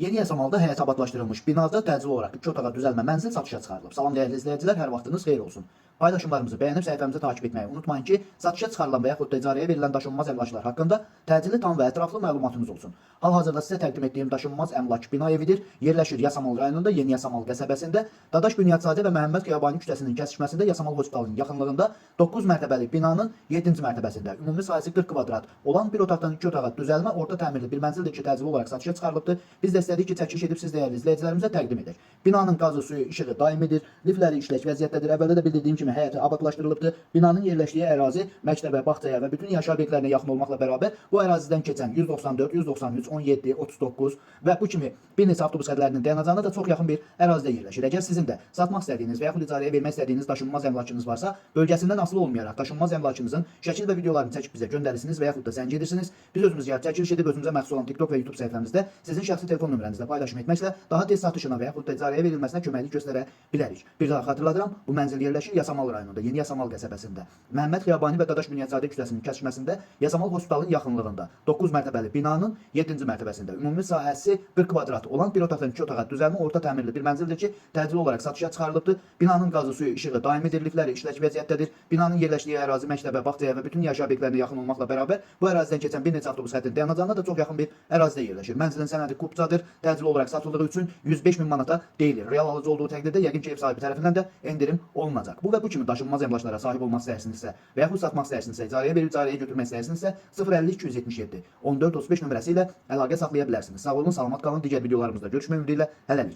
Yeni Yasamalda həyət abadlaşdırılmış binada təcili olaraq 2 otağa düzəlmə mənzil satışa çıxarılıb. Salam dəyərli izləyicilər, hər vaxtınız xeyir olsun. Paylaşımlarımızı bəyənib səhifəmizi takip etməyi unutmayın ki, satışa çıxarılan və yaxud da icarəyə verilən daşınmaz əmlaklar haqqında təcili, tam və ətraflı məlumatınız olsun. Hal-hazırda sizə təqdim etdiyim daşınmaz əmlak bina evidir. Yerləşir Yasamal rayonunda, Yeni Yasamal qəsəbəsində, Dadaş Bünyadzadə və Məhəmməd Xiyabani küçəsinin kəsişməsində Yasamal Hospitalının yaxınlığında 9 mərtəbəli binanın 7-ci mərtəbəsində ümumi sayısı 40 kvadrat olan bir otaqdan 2 otağa düzəlmə orta təmirli bir mənzildir ki, təcili olaraq satışa çıxarılıbdır. Biz də istədik ki, çəkiliş edib siz dəyərli izləyicilərimizə təqdim edək. Binanın qazı, suyu, işığı daimidir, lifləri işlək vəziyyətdədir. Əvvəldə də bildirdiyim kimi həyəti abadlaşdırılıbdır. Binanın yerləşdiyi ərazi məktəbə, bağçaya və bütün yaşayış obyektlərinə yaxın olmaqla bərabər bu ərazidən keçən 194, 193, 17, 39 və bu kimi bir neçə avtobus xətlərinin dayanacağına da çox yaxın bir ərazidə yerləşir. Əgər sizin də satmaq istədiyiniz və yaxud icarəyə vermək istədiyiniz daşınmaz əmlakınız varsa, bölgəsindən asılı olmayaraq daşınmaz əmlakınızın şəkil və videolarını çəkib bizə göndərirsiniz və yaxud da zəng edirsiniz. Biz özümüz gəlib çəkiliş edib özümüzə məxsus olan TikTok və YouTube səhifəmizdə sizin şəxsi telefon nömrənizlə paylaşım etməklə daha tez satışına və yaxud da icarəyə verilməsinə köməklik göstərə bilərik. Bir daha xatırladıram, bu mənzil yerləşir Yasamal rayonunda, Yeni Yasamal qəsəbəsində. Məhəmməd Xiyabani və Dadaş Bünyadzadə küçəsinin kəsişməsində Yasamal Hospitalının yaxınlığında 9 mərtəbəli binanın 7-ci mərtəbəsində ümumi sahəsi 40 kvadrat olan bir otaqdan 2 otağa düzəlmə orta təmirli bir mənzildir ki, təcili olaraq satışa çıxarılıbdır. Binanın qazı, suyu, işığı daimidir, lifləri işlək vəziyyətdədir. Binanın yerləşdiyi ərazi məktəbə, bağçaya və bütün yaşayış obyektlərinə yaxın olmaqla bərabər bu ərazidən keçən bir neçə avtobus xəttinin dayanacağına da çox yaxın bir ərazidə yerləşir. Mənzilin sənədi kupçadır, təcili olaraq satıldığı üçün 105 min manata deyilir. Real alıcı olduğu təqdirdə yəqin ki, ev sahibi tərəfindən də endirim olunacaq. Bu və bu kimi daşınmaz əmlaklara sahib olmaq istəyirsinizsə və yaxud satmaq istəyirsinizsə, icarəyə verib icarəyə götürmək istəyirsinizsə 050 277 14 35 nömrəsi ilə əlaqə saxlaya bilərsiniz. Sağ olun, salamat qalın. Digər videolarımızda görüşmək ümidi ilə hələlik.